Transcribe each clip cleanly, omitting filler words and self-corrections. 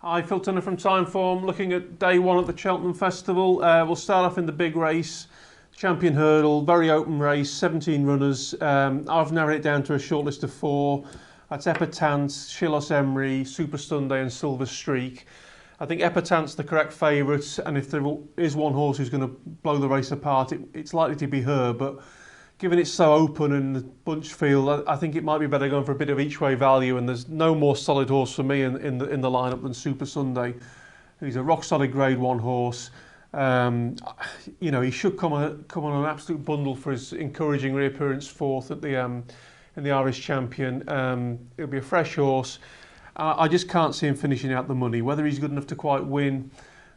Hi, Phil Turner from Timeform, looking at day one at the Cheltenham Festival. We'll start off in the big race, Champion Hurdle, very open race, 17 runners. I've narrowed it down to a short list of 4. That's Epatant's, Shilos Emery, Supasundae and Silver Streak. I think Epatant's the correct favourite, and if there is one horse who's going to blow the race apart, it's likely to be her, but given it's so open in the bunch field, I think it might be better going for a bit of each way value, and there's no more solid horse for me in the lineup than Supasundae. He's a rock solid Grade 1 horse. He should come on an absolute bundle for his encouraging reappearance fourth at the in the Irish Champion. It'll be a fresh horse. I just can't see him finishing out the money. Whether he's good enough to quite win,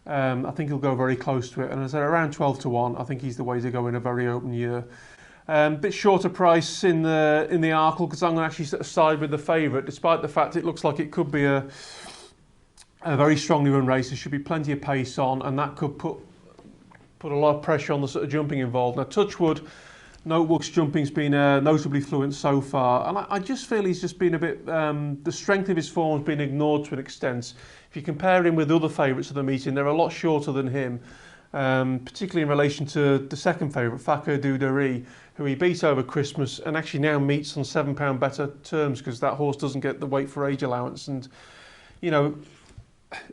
I think he'll go very close to it. And as I said, around 12 to 1, I think he's the way to go in a very open year. Bit shorter price in the Arkle, because I'm going to actually side with the favourite, despite the fact it looks like it could be a very strongly run race. There should be plenty of pace on, and that could put a lot of pressure on the sort of jumping involved. Now, touchwood, Notebook's jumping's been notably fluent so far, and I just feel he's just been a bit, the strength of his form has been ignored to an extent. If you compare him with other favourites of the meeting, they're a lot shorter than him. Particularly in relation to the second favourite, Fakir Doudari, who he beat over Christmas and actually now meets on £7 better terms because that horse doesn't get the weight for age allowance. And,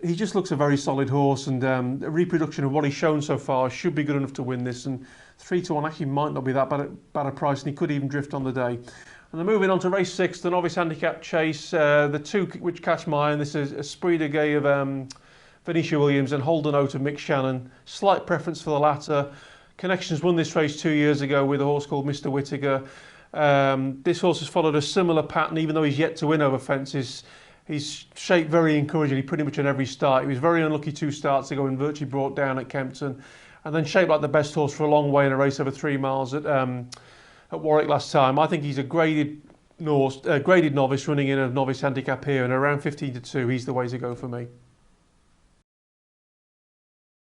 he just looks a very solid horse, and a reproduction of what he's shown so far should be good enough to win this. And 3 to 1 actually might not be that bad a price, and he could even drift on the day. And then moving on to race 6, the novice handicap chase, the 2 which catch my eye, and this is Esprit de Gay of Venetia Williams and Hold a Note of Mick Shannon. Slight preference for the latter. Connections won this race 2 years ago with a horse called Mr. Whittaker. This horse has followed a similar pattern, even though he's yet to win over fences. He's shaped very encouragingly pretty much at every start. He was very unlucky 2 starts ago and virtually brought down at Kempton, and then shaped like the best horse for a long way in a race over 3 miles at Warwick last time. I think he's a graded novice running in a novice handicap here, and around 15 to 2, he's the way to go for me.